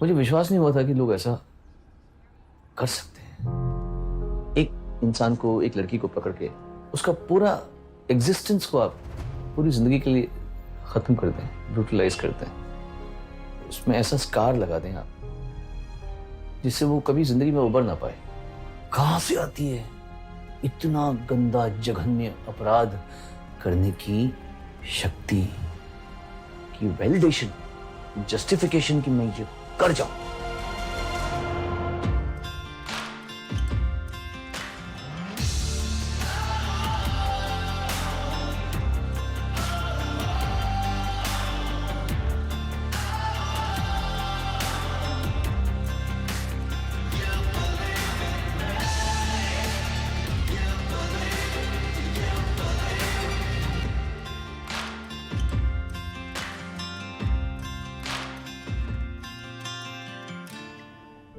मुझे विश्वास नहीं हुआ था कि लोग ऐसा कर सकते हैं। एक इंसान को, एक लड़की को पकड़ के उसका पूरा एग्जिस्टेंस को आप पूरी जिंदगी के लिए खत्म कर दें, ब्रूटलाइज कर दें, उसमें ऐसा स्कार लगा दें आप जिससे वो कभी जिंदगी में उबर ना पाए। कहां से आती है इतना गंदा जघन्य अपराध करने की शक्ति, की वैलिडेशन, जस्टिफिकेशन की मैं ये कर जाऊं?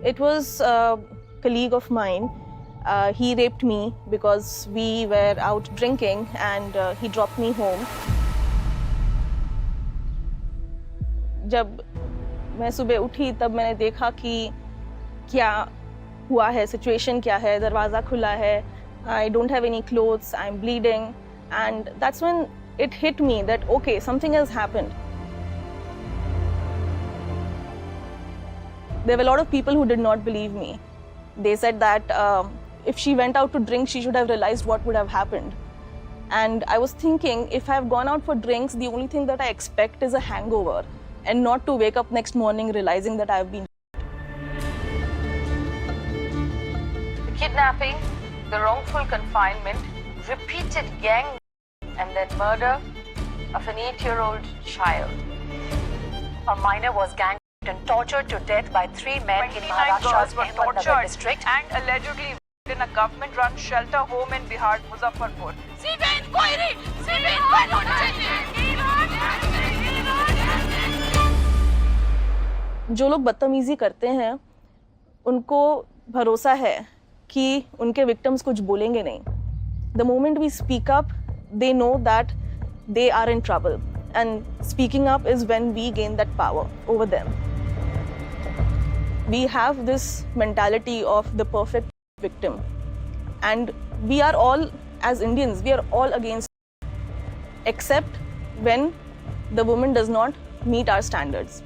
It was a colleague of mine. He raped me because we were out drinking and he dropped me home. जब मैं सुबह उठी तब मैंने देखा कि क्या हुआ है, सिचुएशन क्या है, दरवाज़ा खुला है, I don't have any clothes, I'm bleeding, and that's when it hit me that okay, something has happened. There were a lot of people who did not believe me. They said that if she went out to drink, she should have realized what would have happened. And I was thinking, if I've gone out for drinks, the only thing that I expect is a hangover and not to wake up next morning realizing that I've been. The kidnapping, the wrongful confinement, repeated gang and then murder of an 8-year-old child. A minor was gang and tortured to death by 3 men in Maharashtra's Ahmednagar district and allegedly in a government-run shelter home in Bihar, Muzaffarpur. CBI inquiry! CBI inquiry होना चाहिए। जो लोग बदतमीजी करते हैं उनको भरोसा है कि उनके विक्टिम्स कुछ बोलेंगे नहीं. The moment we speak up, they know that they are in trouble, and speaking up is when we gain that power over them. We have this mentality of the perfect victim, and we are all, as Indians, we are all against, except when the woman does not meet our standards.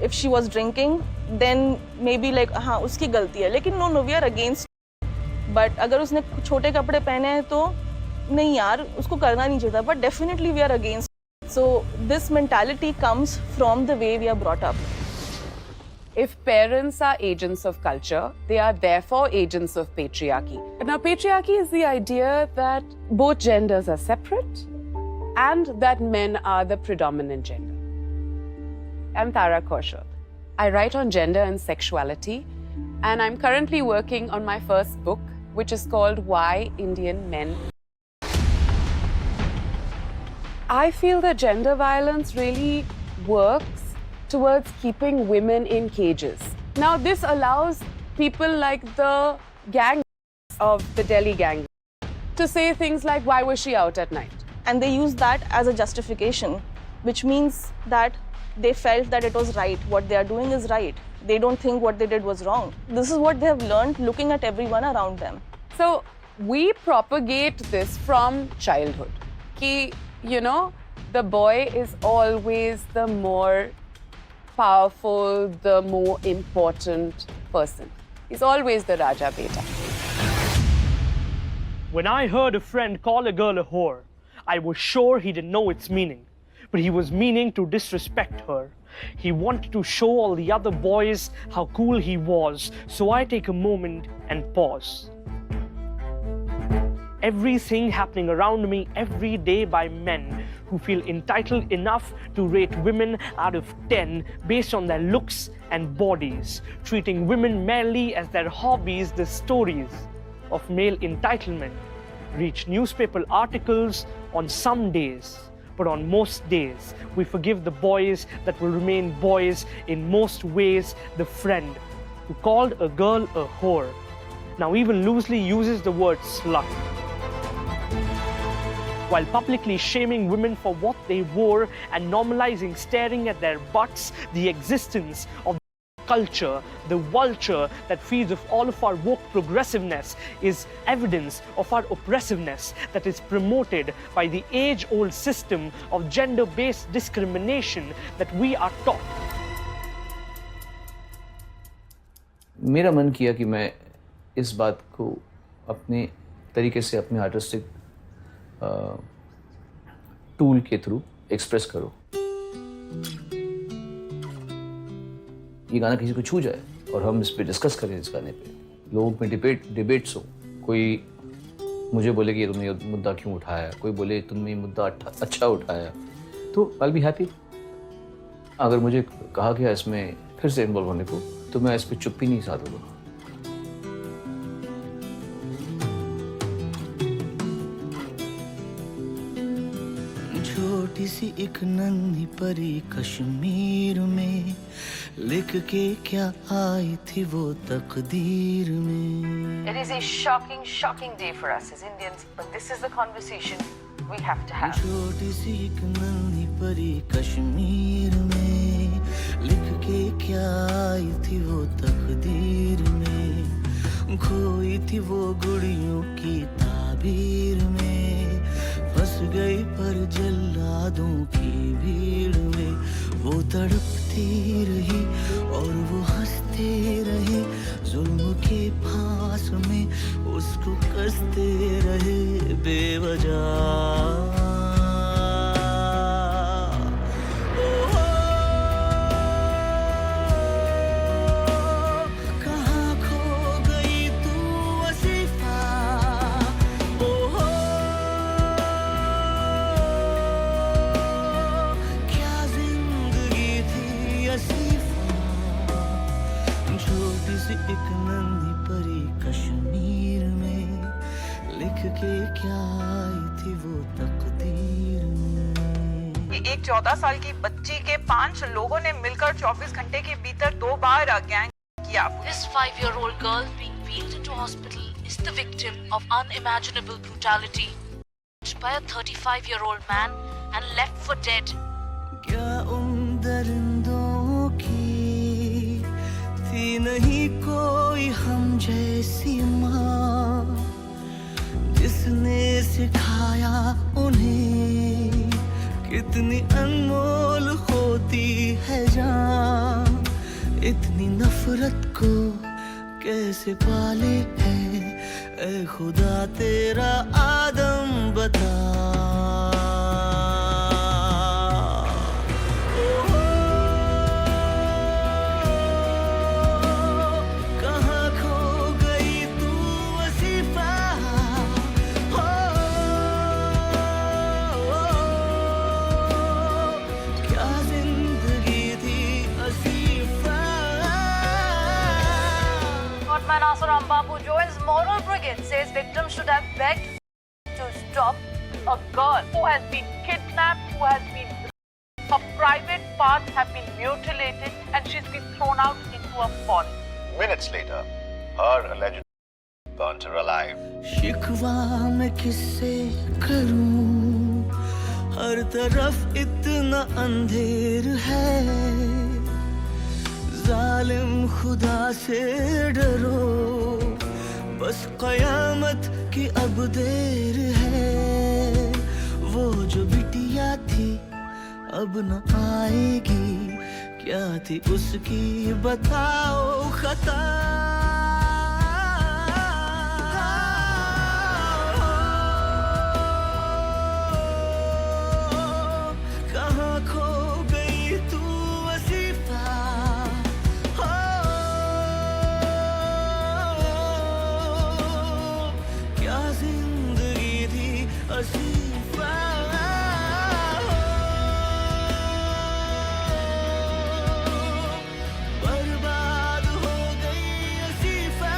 If she was drinking, then maybe like हाँ उसकी गलती है, लेकिन no, we are against. But अगर उसने छोटे कपड़े पहने हैं तो नहीं यार, उसको करना नहीं चाहिए था. But definitely we are against. So this mentality comes from the way we are brought up. If parents are agents of culture, they are therefore agents of patriarchy. Now, patriarchy is the idea that both genders are separate and that men are the predominant gender. I'm Tara Kaushal. I write on gender and sexuality, and I'm currently working on my first book, which is called Why Indian Men. I feel that gender violence really works towards keeping women in cages. Now, this allows people like the gang of the Delhi gang to say things like, why was she out at night? And they use that as a justification, which means that they felt that it was right. What they are doing is right. They don't think what they did was wrong. This is what they have learned looking at everyone around them. So we propagate this from childhood. Ki, you know, the boy is always the more powerful, the more important person. He's always the Raja Beta. When I heard a friend call a girl a whore, I was sure he didn't know its meaning. But he was meaning to disrespect her. He wanted to show all the other boys how cool he was. So I take a moment and pause. Everything happening around me every day by men who feel entitled enough to rate women out of 10 based on their looks and bodies, treating women merely as their hobbies. The stories of male entitlement reach newspaper articles on some days, but on most days we forgive the boys that will remain boys. In most ways, the friend who called a girl a whore now even loosely uses the word slut, while publicly shaming women for what they wore and normalizing staring at their butts. The existence of culture, the vulture that feeds off all of our woke progressiveness, is evidence of our oppressiveness that is promoted by the age-old system of gender-based discrimination that we are taught. मेरा मन किया कि मैं इस बात को अपने तरीके से अपने आर्टिस्टिक टूल के थ्रू एक्सप्रेस करो। ये गाना किसी को छू जाए और हम इस पे डिस्कस करें, इस गाने पे लोगों में डिबेट्स हो। कोई मुझे बोले कि तुमने ये मुद्दा क्यों उठाया, कोई बोले तुमने ये मुद्दा अच्छा उठाया, तो आई विल बी हैप्पी। अगर मुझे कहा गया इसमें फिर से इन्वॉल्व होने को, तो मैं इस पे चुप्पी नहीं साधूंगा। छोटी सी एक नन्ही परी कश्मीर में, लिख के क्या आई थी वो तकदीर में। It is a shocking day for us as Indians, but this is the conversation we have to have. छोटी सी एक नन्ही परी कश्मीर में, लिख के क्या आई थी वो तकदीर में। खोई थी वो गुड़ियों की ताबीर में, फंस गई पर जल्लादों की भीड़ में। वो तड़पती रही और वो हंसते रहे, जुल्म के फांस में उसको कसते रहे बेवजह। एक नन्ही परी कश्मीर में, लिख के क्या आई थी वो तकदीर में। एक 14 साल की बच्ची के 5 लोगों ने मिलकर 24 घंटे के भीतर 2 बार गैंग किया। This 5-year-old girl being wheeled into hospital is the victim of unimaginable brutality by a 35-year-old man and left for dead. क्या उन दरिंदों की थी नहीं कोई हम जैसी माँ, जिसने सिखाया उन्हें कितनी अनमोल होती है जान। इतनी नफरत को कैसे पाले है ऐ खुदा तेरा आदम बता। Asaram Babu joins moral brigade, says victims should have begged to stop a girl who has been kidnapped, who has been, her private parts have been mutilated and she's been thrown out into a forest. Minutes later, her alleged burnt her alive. शिकवा मैं किससे करूं, हर तरफ इतना अंधेर है। जालिम खुदा से डरो, बस कयामत की अब देर है। वो जो बिटिया थी अब न आएगी, क्या थी उसकी बताओ खता। कहाँ खो गई तू वसीफा, क्या जिंदगी थी असीफा। बर्बाद हो गई असीफा।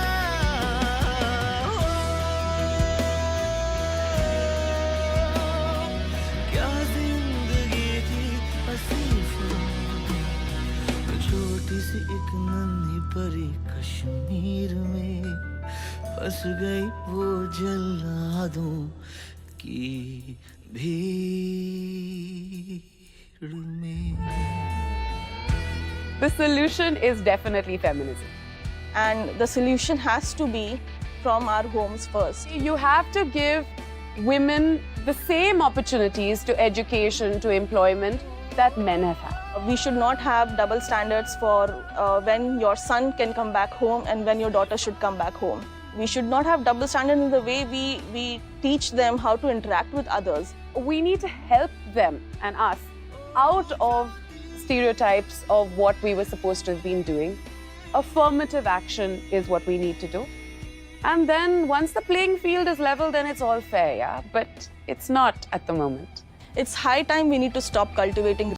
क्या जिंदगी थी असीफा। छोटी सी एक नन्ही परी कश्मीर में, फंस गई वो जल्लादों की भीड़ में। The solution is definitely feminism. And the solution has to be from our homes first. You have to give women the same opportunities to education, to employment that men have had. We should not have double standards for when your son can come back home and when your daughter should come back home. We should not have double standards in the way we teach them how to interact with others. We need to help them and us out of stereotypes of what we were supposed to have been doing. Affirmative action is what we need to do. And then once the playing field is level, then it's all fair, yeah? But it's not at the moment. It's high time we need to stop cultivating